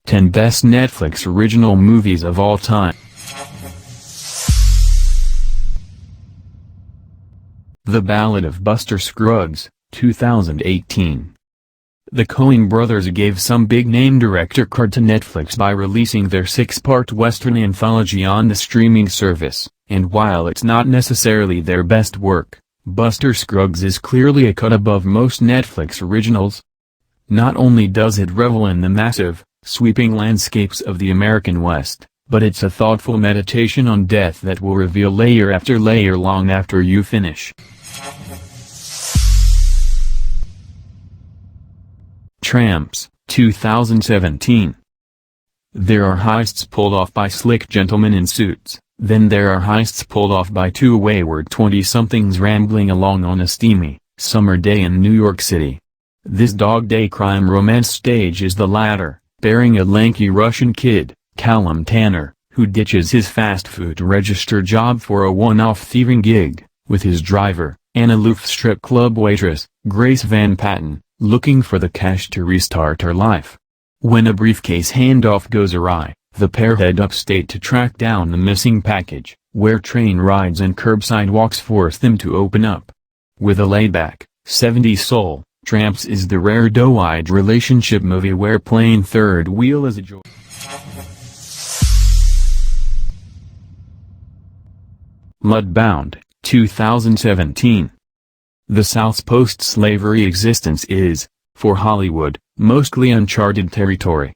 10 Best Netflix Original Movies of All Time. The Ballad of Buster Scruggs, 2018. The Coen brothers gave some big-name director cred to Netflix by releasing their 6-part Western anthology on the streaming service, and while it's not necessarily their best work, Buster Scruggs is clearly a cut above most Netflix originals. Not only does it revel in the massive, sweeping landscapes of the American West, but it's a thoughtful meditation on death that will reveal layer after layer long after you finish. Tramps, 2017. There are heists pulled off by slick gentlemen in suits, then there are heists pulled off by two wayward 20-somethings rambling along on a steamy, summer day in New York City. This dog-day crime romance stage is the latter, bearing a lanky Russian kid, Callum Tanner, who ditches his fast food register job for a one-off thieving gig, with his driver, an aloof strip club waitress, Grace Van Patten, looking for the cash to restart her life. When a briefcase handoff goes awry, the pair head upstate to track down the missing package, where train rides and curbside walks force them to open up. With a laid-back, 70s soul, Tramps is the rare doe-eyed relationship movie where playing third wheel is a joy. Mudbound, 2017. The South's post-slavery existence is, for Hollywood, mostly uncharted territory.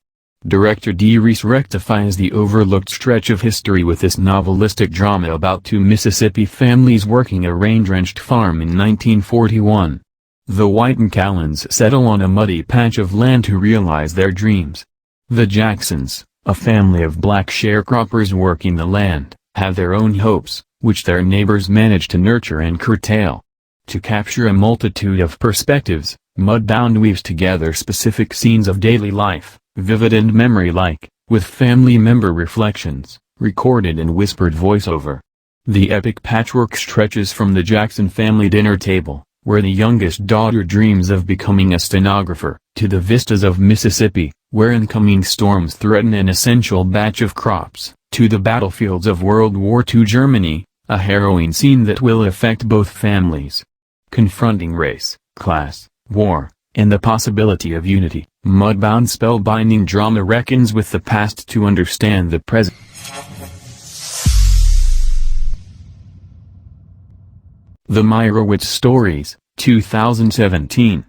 Director D. Reese rectifies the overlooked stretch of history with this novelistic drama about two Mississippi families working a rain-drenched farm in 1941. The White and Callens settle on a muddy patch of land to realize their dreams. The Jacksons, a family of black sharecroppers working the land, have their own hopes, which their neighbors manage to nurture and curtail. To capture a multitude of perspectives, Mudbound weaves together specific scenes of daily life, vivid and memory-like, with family member reflections, recorded in whispered voiceover. The epic patchwork stretches from the Jackson family dinner table, where the youngest daughter dreams of becoming a stenographer, to the vistas of Mississippi, where incoming storms threaten an essential batch of crops, to the battlefields of World War II Germany, a harrowing scene that will affect both families. Confronting race, class, war, and the possibility of unity, Mudbound's spellbinding drama reckons with the past to understand the present. The Meyerowitz Stories, 2017.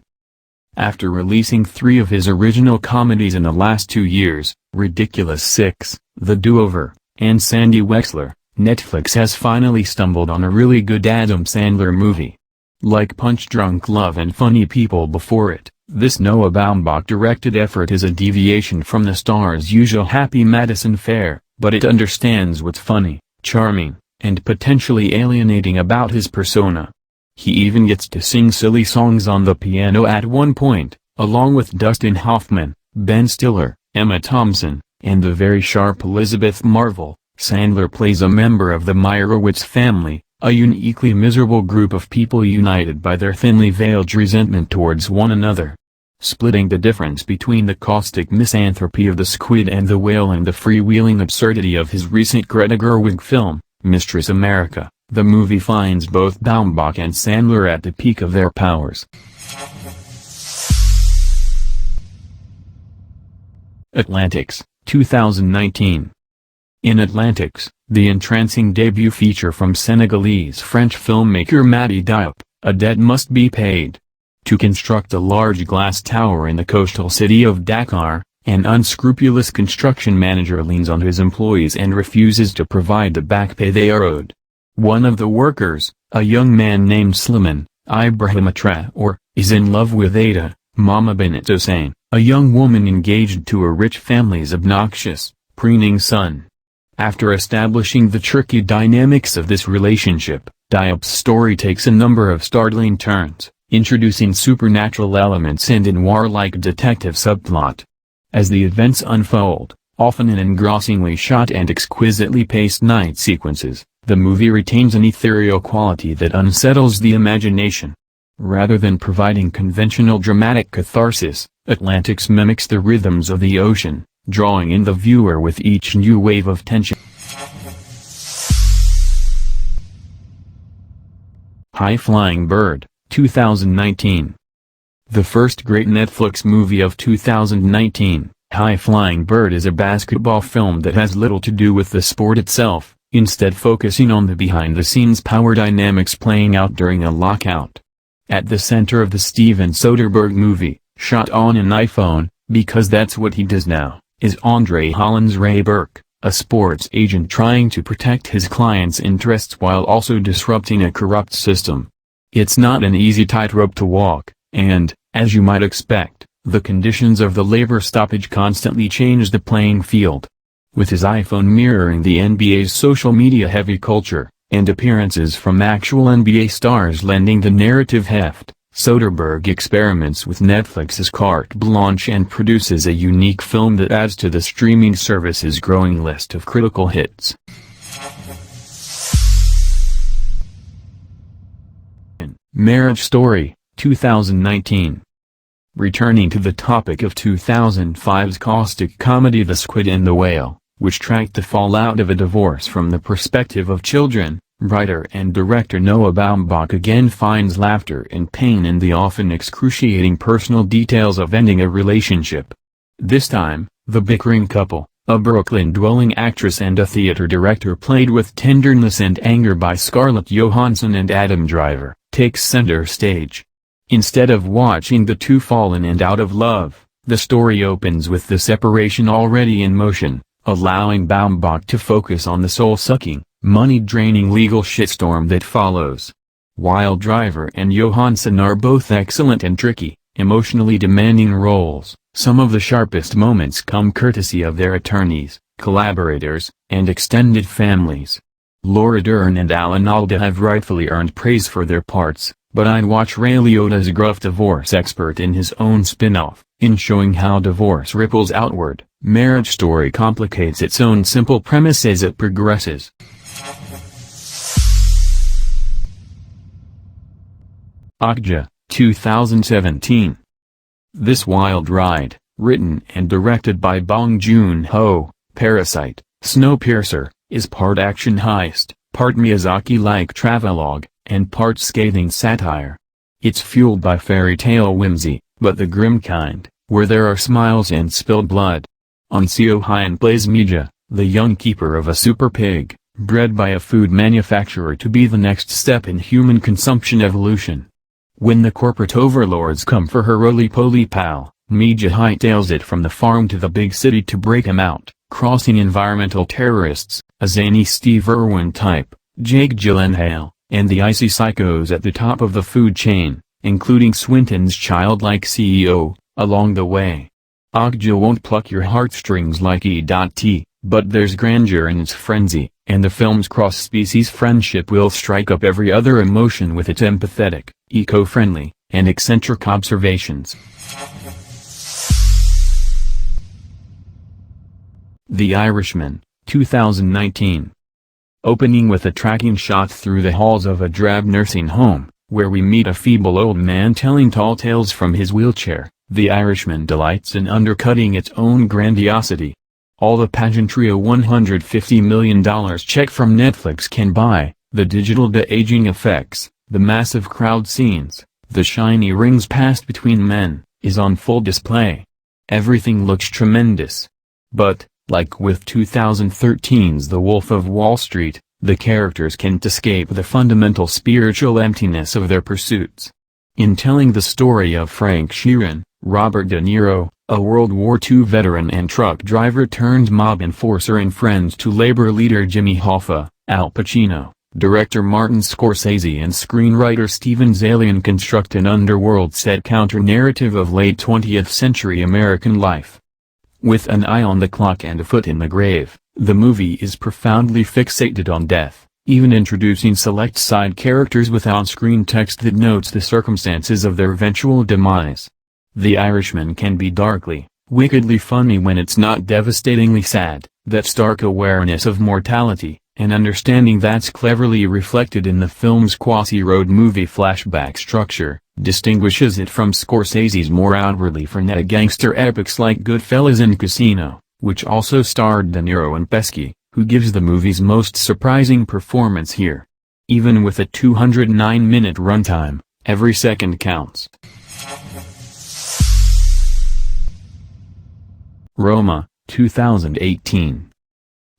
After releasing 3 of his original comedies in the last 2 years, Ridiculous Six, The Do-Over, and Sandy Wexler, Netflix has finally stumbled on a really good Adam Sandler movie. Like Punch-Drunk Love and Funny People before it, this Noah Baumbach-directed effort is a deviation from the star's usual happy Madison fare, but it understands what's funny, charming, and potentially alienating about his persona. He even gets to sing silly songs on the piano at one point, along with Dustin Hoffman, Ben Stiller, Emma Thompson, and the very sharp Elizabeth Marvel. Sandler plays a member of the Meyerowitz family, a uniquely miserable group of people united by their thinly veiled resentment towards one another. Splitting the difference between the caustic misanthropy of the squid and the whale and the freewheeling absurdity of his recent Greta Gerwig film, Mistress America, the movie finds both Baumbach and Sandler at the peak of their powers. Atlantics, 2019. In Atlantics, the entrancing debut feature from Senegalese-French filmmaker Mati Diop, a debt must be paid. To construct a large glass tower in the coastal city of Dakar, an unscrupulous construction manager leans on his employees and refuses to provide the back pay they are owed. One of the workers, a young man named Slimane Ibrahima Traore, is in love with Ada, Mama Bint Hussein, a young woman engaged to a rich family's obnoxious, preening son. After establishing the tricky dynamics of this relationship, Diop's story takes a number of startling turns, introducing supernatural elements and a noir-like detective subplot. As the events unfold, often in engrossingly shot and exquisitely paced night sequences, the movie retains an ethereal quality that unsettles the imagination. Rather than providing conventional dramatic catharsis, Atlantics mimics the rhythms of the ocean, drawing in the viewer with each new wave of tension. High-Flying Bird, 2019. The first great Netflix movie of 2019, High-Flying Bird is a basketball film that has little to do with the sport itself, instead focusing on the behind-the-scenes power dynamics playing out during a lockout. At the center of the Steven Soderbergh movie, shot on an iPhone, because that's what he does now, is Andre Holland's Ray Burke, a sports agent trying to protect his clients' interests while also disrupting a corrupt system. It's not an easy tightrope to walk, and, as you might expect, the conditions of the labor stoppage constantly change the playing field. With his iPhone mirroring the NBA's social media-heavy culture, and appearances from actual NBA stars lending the narrative heft, Soderbergh experiments with Netflix's carte blanche and produces a unique film that adds to the streaming service's growing list of critical hits. Marriage Story, 2019. Returning to the topic of 2005's caustic comedy The Squid and the Whale, which tracked the fallout of a divorce from the perspective of children, writer and director Noah Baumbach again finds laughter and pain in the often excruciating personal details of ending a relationship. This time, the bickering couple, a Brooklyn-dwelling actress and a theater director played with tenderness and anger by Scarlett Johansson and Adam Driver, takes center stage. Instead of watching the two fallen and out of love, the story opens with the separation already in motion, allowing Baumbach to focus on the soul-sucking, money-draining legal shitstorm that follows. While Driver and Johansson are both excellent and tricky, emotionally demanding roles, some of the sharpest moments come courtesy of their attorneys, collaborators, and extended families. Laura Dern and Alan Alda have rightfully earned praise for their parts, but I'd watch Ray Liotta's gruff divorce expert in his own spin-off, in showing how divorce ripples outward. Marriage Story complicates its own simple premise as it progresses. Okja, 2017. This wild ride, written and directed by Bong Joon-ho, Parasite, Snowpiercer, is part action heist, part Miyazaki-like travelogue, and part scathing satire. It's fueled by fairy tale whimsy, but the grim kind, where there are smiles and spilled blood. On Seo Hyun plays Mija, the young keeper of a super pig, bred by a food manufacturer to be the next step in human consumption evolution. When the corporate overlords come for her roly-poly pal, Mija hightails it from the farm to the big city to break him out, crossing environmental terrorists, a zany Steve Irwin type, Jake Gyllenhaal, and the icy psychos at the top of the food chain, including Swinton's childlike CEO, along the way. Okja won't pluck your heartstrings like E.T., but there's grandeur in its frenzy, and the film's cross-species friendship will strike up every other emotion with its empathetic, eco-friendly, and eccentric observations. The Irishman, 2019. Opening with a tracking shot through the halls of a drab nursing home, where we meet a feeble old man telling tall tales from his wheelchair, The Irishman delights in undercutting its own grandiosity. All the pageantry a $150 million check from Netflix can buy, the digital de-aging effects, the massive crowd scenes, the shiny rings passed between men, is on full display. Everything looks tremendous. But, like with 2013's The Wolf of Wall Street, the characters can't escape the fundamental spiritual emptiness of their pursuits. In telling the story of Frank Sheeran, Robert De Niro, a World War II veteran and truck driver turned mob enforcer and friend to labor leader Jimmy Hoffa, Al Pacino, director Martin Scorsese and screenwriter Steven Zaillian construct an underworld set counter-narrative of late 20th century American life. With an eye on the clock and a foot in the grave, the movie is profoundly fixated on death, even introducing select side characters with on-screen text that notes the circumstances of their eventual demise. The Irishman can be darkly, wickedly funny when it's not devastatingly sad. That stark awareness of mortality, and understanding that's cleverly reflected in the film's quasi-road movie flashback structure, distinguishes it from Scorsese's more outwardly frenetic gangster epics like Goodfellas and Casino, which also starred De Niro and Pesci, who gives the movie's most surprising performance here. Even with a 209-minute runtime, every second counts. Roma, 2018.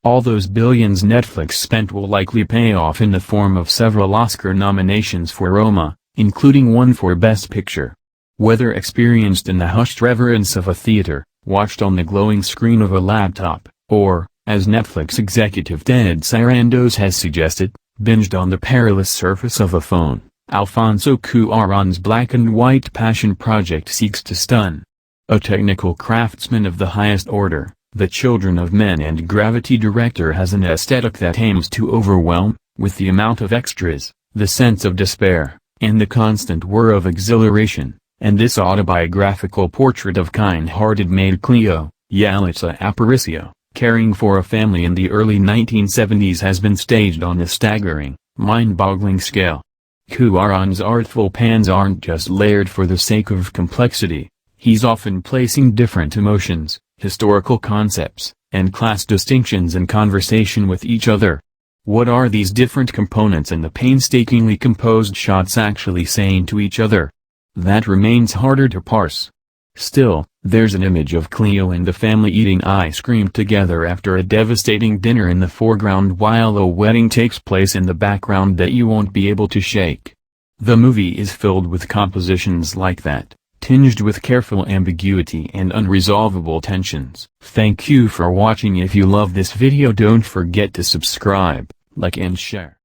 All those billions Netflix spent will likely pay off in the form of several Oscar nominations for Roma, including one for Best Picture. Whether experienced in the hushed reverence of a theater, watched on the glowing screen of a laptop, or, as Netflix executive Ted Sarandos has suggested, binged on the perilous surface of a phone, Alfonso Cuarón's black and white passion project seeks to stun. A technical craftsman of the highest order, the Children of Men and Gravity director has an aesthetic that aims to overwhelm, with the amount of extras, the sense of despair, and the constant whir of exhilaration, and this autobiographical portrait of kind-hearted maid Cleo, Yalitza Aparicio, caring for a family in the early 1970s has been staged on a staggering, mind-boggling scale. Cuarón's artful pans aren't just layered for the sake of complexity, he's often placing different emotions, historical concepts, and class distinctions in conversation with each other. What are these different components and the painstakingly composed shots actually saying to each other? That remains harder to parse. Still, there's an image of Cleo and the family eating ice cream together after a devastating dinner in the foreground while a wedding takes place in the background that you won't be able to shake. The movie is filled with compositions like that, tinged with careful ambiguity and unresolvable tensions. Thank you for watching. If you love this video, don't forget to subscribe, like and share.